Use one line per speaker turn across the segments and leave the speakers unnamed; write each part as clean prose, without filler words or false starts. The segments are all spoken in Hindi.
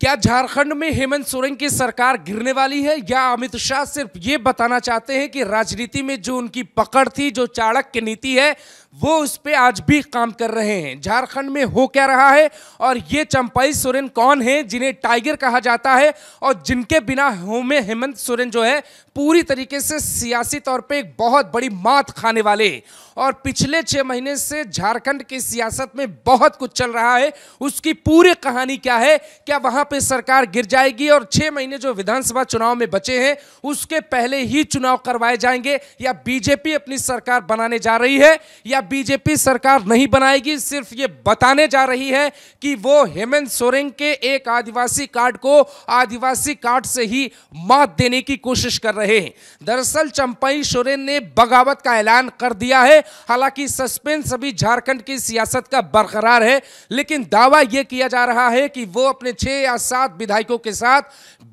क्या झारखंड में हेमंत सोरेन की सरकार गिरने वाली है या अमित शाह सिर्फ ये बताना चाहते हैं कि राजनीति में जो उनकी पकड़ थी, जो चाणक्य नीति है, वो उस पे आज भी काम कर रहे हैं। झारखंड में हो क्या रहा है और ये चंपाई सोरेन कौन है जिन्हें टाइगर कहा जाता है और जिनके बिना होमे हेमंत सोरेन जो है पूरी तरीके से सियासी तौर पे एक बहुत बड़ी मात खाने वाले हैं। और पिछले 6 महीने से झारखंड की सियासत में बहुत कुछ चल रहा है, उसकी पूरी कहानी क्या है, क्या वहां पे सरकार गिर जाएगी और 6 महीने जो विधानसभा चुनाव में बचे हैं उसके पहले ही चुनाव करवाए जाएंगे, या बीजेपी अपनी सरकार बनाने जा रही है या बीजेपी सरकार नहीं बनाएगी, सिर्फ ये बताने जा रही है कि वो हेमंत सोरेन के एक आदिवासी कार्ड को आदिवासी कार्ड से ही मात देने की कोशिश कर रहे हैं। दरअसल चंपाई सोरेन ने बगावत का ऐलान कर दिया है। हालांकि सस्पेंस अभी झारखंड की सियासत का बरकरार है, लेकिन दावा यह किया जा रहा है कि वो अपने 6 या 7 विधायकों के साथ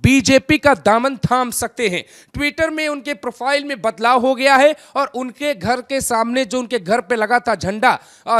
बीजेपी का दामन थाम सकते हैं। ट्विटर में उनके प्रोफाइल में बदलाव हो गया है और उनके घर के सामने जो उनके घर पे लगा था झंडा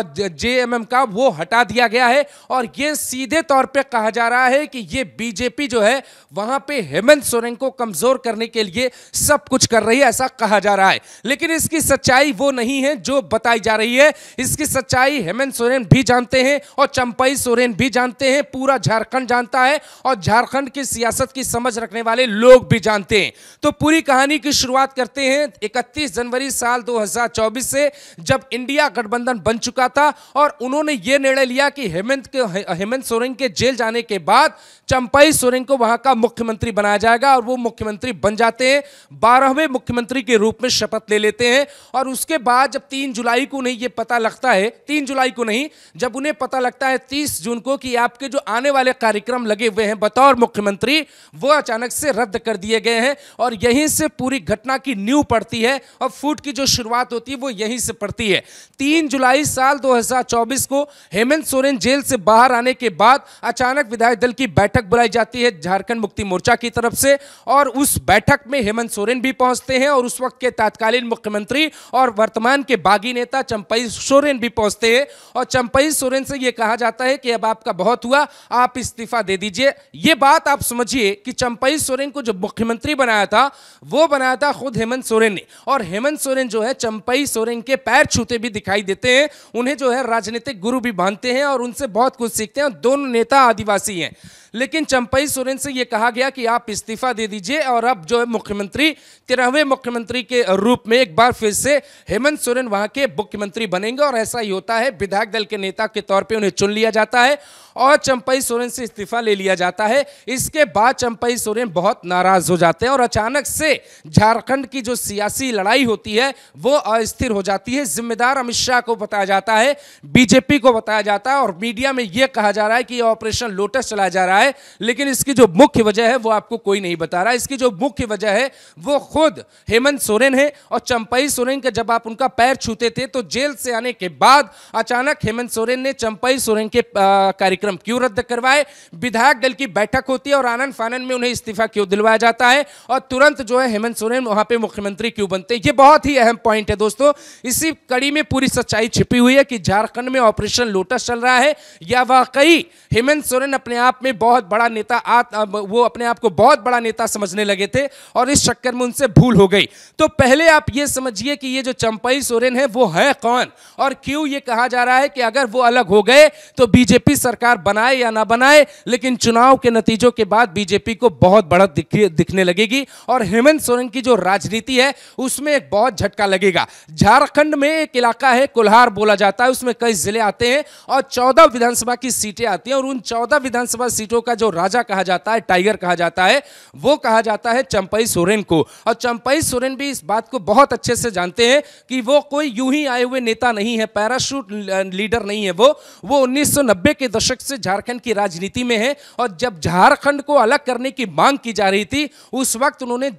जेएमएम का, वो हटा दिया गया है और ये सीधे तौर पे कहा जा रहा है कि ये बीजेपी जो है वहां पे हेमंत सोरेन को कमजोर करने के लिए सब कुछ कर रही है, ऐसा कहा जा रहा है। लेकिन इसकी सच्चाई वो नहीं है जो बताई जा रही है। इसकी सच्चाई हेमंत सोरेन भी जानते हैं और चंपाई सोरेन भी जानते हैं, पूरा झारखंड जानता है और झारखंड की सियासत की समझ रखने वाले लोग भी जानते हैं। तो पूरी कहानी की शुरुआत करते हैं 31 जनवरी साल 2024 से, जब इंडिया गठबंधन बन चुका था और उन्होंने यह निर्णय लिया कि हेमंत सोरेन के जेल जाने के बाद चंपाई सोरेन को वहां का मुख्यमंत्री बनाया जाएगा और वो मुख्यमंत्री बन जाते हैं, 12वें मुख्यमंत्री के रूप में शपथ ले लेते हैं। और उसके बाद जब 3 जुलाई को नहीं ये पता लगता है, 3 जुलाई को नहीं, जब उन्हें पता लगता है 30 जून को कि आपके जो आने वाले कार्यक्रम लगे हुए हैं बतौर मुख्यमंत्री, वो अचानक से रद्द कर दिए गए हैं और यहीं से पूरी घटना की नींव पड़ती है और फूट की जो शुरुआत होती है वो यहीं से पड़ती है। 3 जुलाई साल 2024 को हेमंत सोरेन जेल से बाहर आने के बाद अचानक विधायक दल की बैठक बुलाई जाती है झारखंड मुक्ति मोर्चा की तरफ से और उस बैठक में हेमंत सोरेन भी पहुंचते हैं और उस वक्त के तत्कालीन मुख्यमंत्री और वर्तमान के बागी नेता चंपाई सोरेन भी पहुंचते हैं और चंपाई सोरेन से यह कहा जाता है कि अब आपका बहुत हुआ, आप इस्तीफा दे दीजिए। यह बात आप समझिए कि चंपाई सोरेन को जो मुख्यमंत्री बनाया था वो बनाया था खुद हेमंत सोरेन ने, और हेमंत सोरेन जो है चंपाई सोरेन के पैर छूते भी दिखाई देते हैं, उन्हें जो है राजनीतिक गुरु भी मानते हैं और उनसे बहुत कुछ सीखते हैं। दोनों नेता आदिवासी हैं, लेकिन चंपाई सोरेन से यह कहा गया कि आप इस्तीफा दे दीजिए और अब जो है मुख्यमंत्री 13वें मुख्यमंत्री के रूप में एक बार फिर से हेमंत सोरेन वहां के मुख्यमंत्री बनेंगे और ऐसा ही होता है। विधायक दल के नेता के तौर पे उन्हें चुन लिया जाता है और चंपाई सोरेन से इस्तीफा ले लिया जाता है। इसके बाद चंपाई सोरेन बहुत नाराज हो जाते हैं और अचानक से झारखंड की जो सियासी लड़ाई होती है वो अस्थिर हो जाती है। जिम्मेदार अमित शाह को बताया जाता है, बीजेपी को बताया जाता है और मीडिया में यह कहा जा रहा है कि ऑपरेशन लोटस चलाया जा रहा है, लेकिन इसकी जो मुख्य वजह है वो आपको कोई नहीं बता रहा। इसकी जो मुख्य वजह है वो खुद हेमंत सोरेन है और चंपाई सोरेन के जब आप उनका पैर छूते थे तो जेल से आने के बाद अचानक हेमंत सोरेन ने चंपाई सोरेन के कार्यक्रम क्यों रद्द करवाए, विधायक दल की बैठक होती है और आनंद फानन में उन्हें इस्तीफा क्यों दिलवाया जाता है और तुरंत जो है हेमंत सोरेन वहां पे मुख्यमंत्री क्यों बनते हैं। ये बहुत ही अहम पॉइंट है दोस्तों। इसी कड़ी में पूरी सच्चाई छिपी हुई है कि झारखंड में ऑपरेशन लोटस चल रहा है या वाकई हेमंत सोरेन अपने आप में बहुत बड़ा नेता वो अपने आप को बहुत बड़ा नेता समझने लगे थे और इस चक्कर में उनसे भूल हो गई। तो पहले आप ये समझिए कि ये जो चंपाई सोरेन है वो है कौन और क्यों ये कहा जा रहा है कि अगर वो अलग हो गए तो बीजेपी सरकार बनाए या ना बनाए, लेकिन चुनाव के नतीजों के बाद बीजेपी को बहुत बड़ा दिखने लगेगी और हेमंत सोरेन की जो राजनीति है उसमें एक बहुत झटका लगेगा। झारखंड में एक इलाका है कोल्हार बोला जाता है, उसमें कई जिले आते हैं और 14 विधानसभा की सीटें आती हैं और उन 14 विधानसभा सीटों का जो राजा कहा जाता है, टाइगर कहा जाता है, वो कहा जाता है चंपाई सोरेन को। और चंपाई सोरेन भी इस बात को बहुत अच्छे से जानते हैं कि वो कोई यूं ही आए हुए नेता नहीं है, पैराशूट लीडर नहीं है। वो 1990 के दशक से झारखंड की राजनीति में है और जब झारखंड को अलग करने की मांग की जा रही थी उस वक्त उन्होंने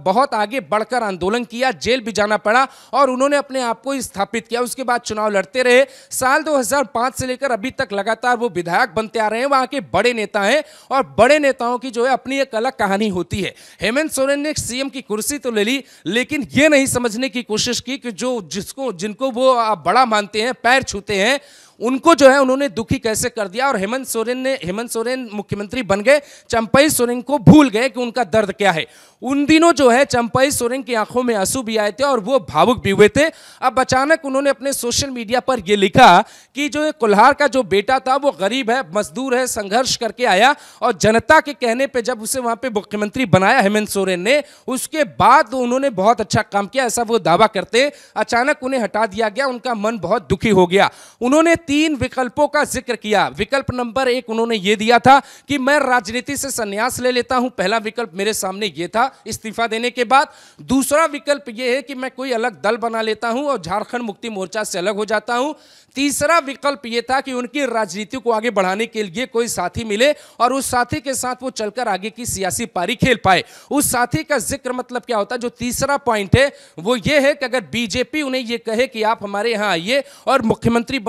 बहुत आगे बढ़कर आंदोलन किया, जेल भी जाना पड़ा और उन्होंने अपने आप को स्थापित किया। उसके बाद चुनाव लड़ते रहे। साल 2005 से लेकर अभी तक लगातार वो विधायक बनते आ रहे हैं, वहां के बड़े नेता हैं और बड़े नेताओं की जो है अपनी एक अलग कहानी होती है। हेमंत सोरेन ने सीएम की कुर्सी तो ले ली, लेकिन ये नहीं समझने की कोशिश की कि जिनको वो बड़ा मानते हैं, पैर छूते हैं, उनको जो है उन्होंने दुखी कैसे कर दिया और हेमंत सोरेन मुख्यमंत्री बन गए, चंपई सोरेन को भूल गए कि उनका दर्द क्या है। उन दिनों जो है चंपई सोरेन की आंखों में आंसू भी आए थे और वो भावुक भी हुए थे। अब अचानक उन्होंने अपने सोशल मीडिया पर यह लिखा कि जो कुल्हार का जो बेटा था वो गरीब है, मजदूर है, संघर्ष करके आया और जनता के कहने पे जब उसे वहां पे मुख्यमंत्री बनाया हेमंत सोरेन ने, उसके बाद उन्होंने बहुत अच्छा काम किया, ऐसा वो दावा करते। अचानक उन्हें हटा दिया गया, उनका मन बहुत दुखी हो गया। उन्होंने 3 विकल्पों का जिक्र किया। विकल्प नंबर 1 उन्होंने ये दिया था कि मैं राजनीति से संन्यास ले लेता हूं, पहला विकल्प मेरे सामने ये था इस्तीफा देने के बाद। दूसरा विकल्प ये है कि मैं कोई अलग दल बना लेता हूं और झारखंड मुक्ति मोर्चा से अलग हो जाता हूं। तीसरा विकल्प यह था कि उनकी राजनीति को आगे बढ़ाने के लिए कोई साथी मिले और उस साथी के साथ वो चलकर आगे की सियासी पारी खेल पाए। उस साथी का जिक्र मतलब क्या होता है, जो तीसरा पॉइंट है वो ये है कि अगर बीजेपी उन्हें ये कहे कि आप हमारे यहां आइए और मुख्यमंत्री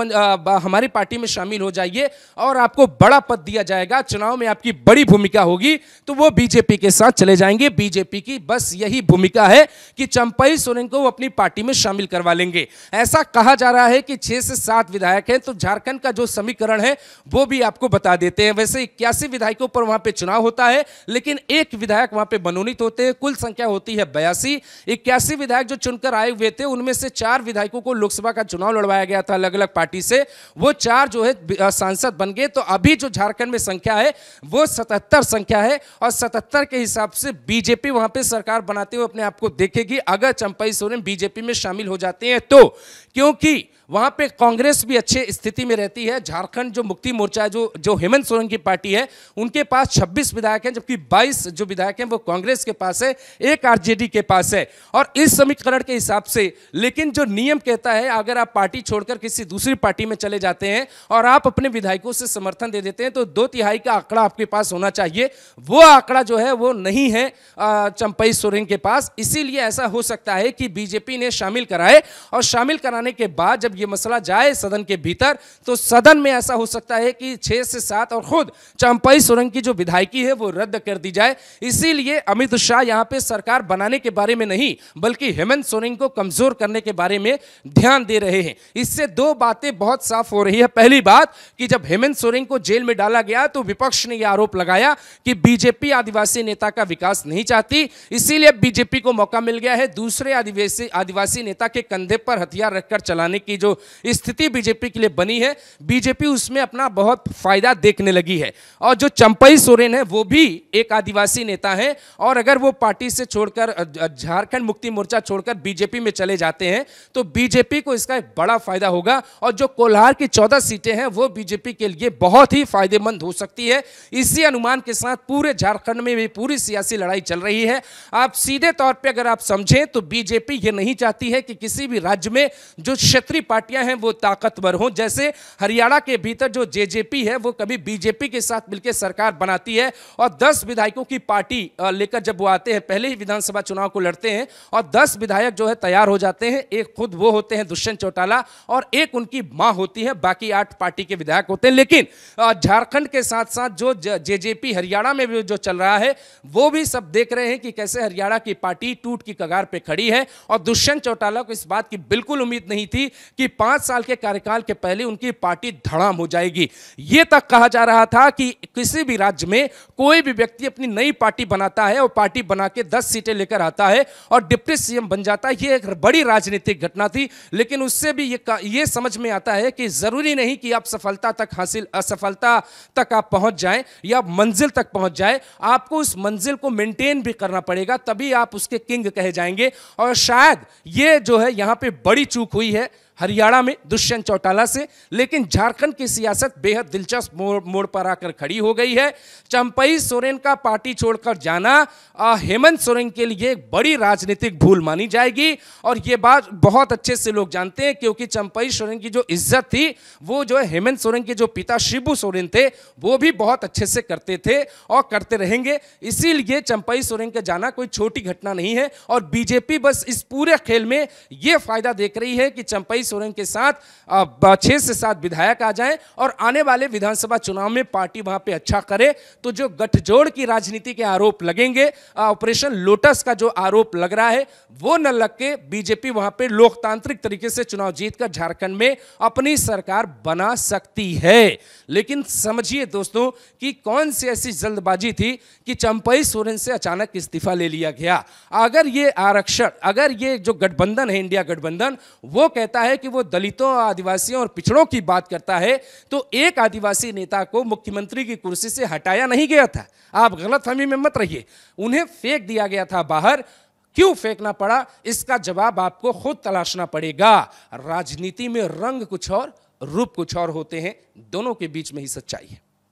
हमारी पार्टी में शामिल हो जाइए और आपको बड़ा पद दिया जाएगा, चुनाव में आपकी बड़ी भूमिका होगी, तो वो बीजेपी के साथ चले जाएंगे। बीजेपी की बस यही भूमिका है कि चंपई सोरेन को वो अपनी पार्टी में शामिल करवा लेंगे। ऐसा कहा जा रहा है कि 6 से 7 विधायक हैं। तो झारखंड का जो समीकरण है वो भी आपको बता देते हैं। वैसे 81 विधायकों पर वहां पे चुनाव होता है, लेकिन 1 विधायक वहां पे मनोनीत होते हैं। कुल संख्या होती है 82। 81 विधायक जो चुनकर आए हुए थे उनमें से 4 विधायकों को लोकसभा का चुनाव लड़वाया गया था अलग अलग पार्टी से, वो 4 जो है सांसद बन गए। तो अभी जो झारखंड में संख्या है वो 77 संख्या है और 77 के हिसाब से बीजेपी वहां पे सरकार बनाते हुए अपने आप को देखेगी अगर चंपई सोरेन बीजेपी में शामिल हो जाते हैं तो, क्योंकि वहां पे कांग्रेस भी अच्छे स्थिति में रहती है। झारखंड जो मुक्ति मोर्चा है, जो हेमंत सोरेन की पार्टी है, उनके पास 26 विधायक हैं, जबकि 22 जो विधायक हैं वो कांग्रेस के पास है, 1 आरजेडी के पास है। और इस समीकरण के हिसाब से, लेकिन जो नियम कहता है अगर आप पार्टी छोड़कर किसी दूसरी पार्टी में चले जाते हैं और आप अपने विधायकों से समर्थन दे देते हैं तो 2/3 का आंकड़ा आपके पास होना चाहिए। वो आंकड़ा जो है वो नहीं है चंपई सोरेन के पास। इसीलिए ऐसा हो सकता है कि बीजेपी ने शामिल कराए और शामिल कराने के बाद जब ये मसला जाए सदन के भीतर तो सदन में ऐसा हो सकता है कि 6 से 7 और खुद चंपई सोरेन की जो विधायकी है वो रद्द कर दी जाए। इसीलिए अमित शाह यहां पे सरकार बनाने के बारे में नहीं बल्कि हेमंत सोरेन को कमजोर करने के बारे में ध्यान दे रहे हैं। इससे 2 बातें बहुत साफ हो रही है। पहली बात कि जब हेमंत सोरेन को जेल में डाला गया तो विपक्ष ने यह आरोप लगाया कि बीजेपी आदिवासी नेता का विकास नहीं चाहती, इसीलिए बीजेपी को मौका मिल गया है दूसरे आदिवासी नेता के कंधे पर हथियार रखकर चलाने की जो स्थिति बीजेपी के लिए बनी है, बीजेपी उसमें अपना बहुत फायदा देखने लगी है। और जो चंपई सोरेन है वो भी एक आदिवासी नेता है और अगर वो पार्टी से छोड़कर झारखंड मुक्ति मोर्चा छोड़कर बीजेपी में चले जाते हैं तो बीजेपी को इसका एक बड़ा फायदा होगा और जो कोल्हार की 14 सीटें हैं वो बीजेपी के लिए बहुत ही फायदेमंद हो सकती है। इसी अनुमान के साथ पूरे झारखंड में भी पूरी सियासी लड़ाई चल रही है। आप सीधे तौर पे अगर आप समझें तो बीजेपी ये नहीं चाहती है कि किसी भी राज्य में जो क्षेत्रीय पार्टियां हैं वो ताकतवर हों। जैसे हरियाणा के भीतर जो जेजेपी है वो कभी बीजेपी के साथ मिलकर सरकार बनाती है और 10 विधायकों की पार्टी लेकर जब वो आते हैं, पहले ही विधानसभा चुनाव को लड़ते हैं और 10 विधायक जो है तैयार हो जाते हैं। एक खुद वो होते हैं दुष्यंत चौटाला और एक उनकी मां होती है, बाकी 8 पार्टी के विधायक होते हैं। लेकिन झारखंड के साथ साथ जो जेजेपी हरियाणा में भी जो चल रहा है वो भी सब देख रहे हैं कि कैसे हरियाणा की पार्टी टूट की कगार पे खड़ी है और दुष्यंत चौटाला को इस बात की बिल्कुल उम्मीद नहीं थी कि 5 साल के कार्यकाल के पहले उनकी पार्टी धड़ाम हो जाएगी। यह तक कहा जा रहा था कि किसी भी राज्य में कोई भी व्यक्ति अपनी नई पार्टी बनाता है और पार्टी बना के 10 सीटें लेकर आता है और डिप्टी सीएम बन जाता है। यह एक बड़ी राजनीतिक घटना थी, लेकिन उससे भी ये समझ में आता है कि जरूरी नहीं कि आप असफलता तक आप पहुंच जाएं या मंजिल तक पहुंच जाए, आपको उस मंजिल को मेंटेन भी करना पड़ेगा, तभी आप उसके किंग कहे जाएंगे। और शायद ये जो है यहां पे बड़ी चूक हुई है हरियाणा में दुष्यंत चौटाला से, लेकिन झारखंड की सियासत बेहद दिलचस्प मोड़ पर आकर खड़ी हो गई है। चंपई सोरेन का पार्टी छोड़कर जाना हेमंत सोरेन के लिए एक बड़ी राजनीतिक भूल मानी जाएगी और यह बात बहुत अच्छे से लोग जानते हैं, क्योंकि चंपई सोरेन की जो इज्जत थी वो जो है हेमंत सोरेन के जो पिता शिबू सोरेन थे वो भी बहुत अच्छे से करते थे और करते रहेंगे। इसीलिए चंपई सोरेन का जाना कोई छोटी घटना नहीं है और बीजेपी बस इस पूरे खेल में यह फायदा देख रही है कि चंपई सोरेन के साथ 6 से 7 विधायक आ जाएं और आने वाले विधानसभा चुनाव में पार्टी वहां पे अच्छा करे, तो जो गठजोड़ की राजनीति के आरोप लगेंगे, ऑपरेशन लोटस का जो आरोप लग रहा है वो न लग के बीजेपी वहां पे लोकतांत्रिक तरीके से चुनाव जीतकर झारखंड में अपनी सरकार बना सकती है। लेकिन समझिए दोस्तों कि कौन सी ऐसी जल्दबाजी थी कि चंपई सोरेन से अचानक इस्तीफा ले लिया गया। अगर ये आरक्षण, अगर ये जो गठबंधन है, इंडिया गठबंधन, वो कहता है कि वो दलितों, आदिवासियों और पिछड़ों की बात करता है, तो एक आदिवासी नेता को मुख्यमंत्री की कुर्सी से हटाया नहीं गया था। आप गलतफहमी में मत रहिए, उन्हें फेंक दिया गया था बाहर। क्यों फेंकना पड़ा, इसका जवाब आपको खुद तलाशना पड़ेगा। राजनीति में रंग कुछ और, रूप कुछ और होते हैं, दोनों के बीच में ही सच्चाई है।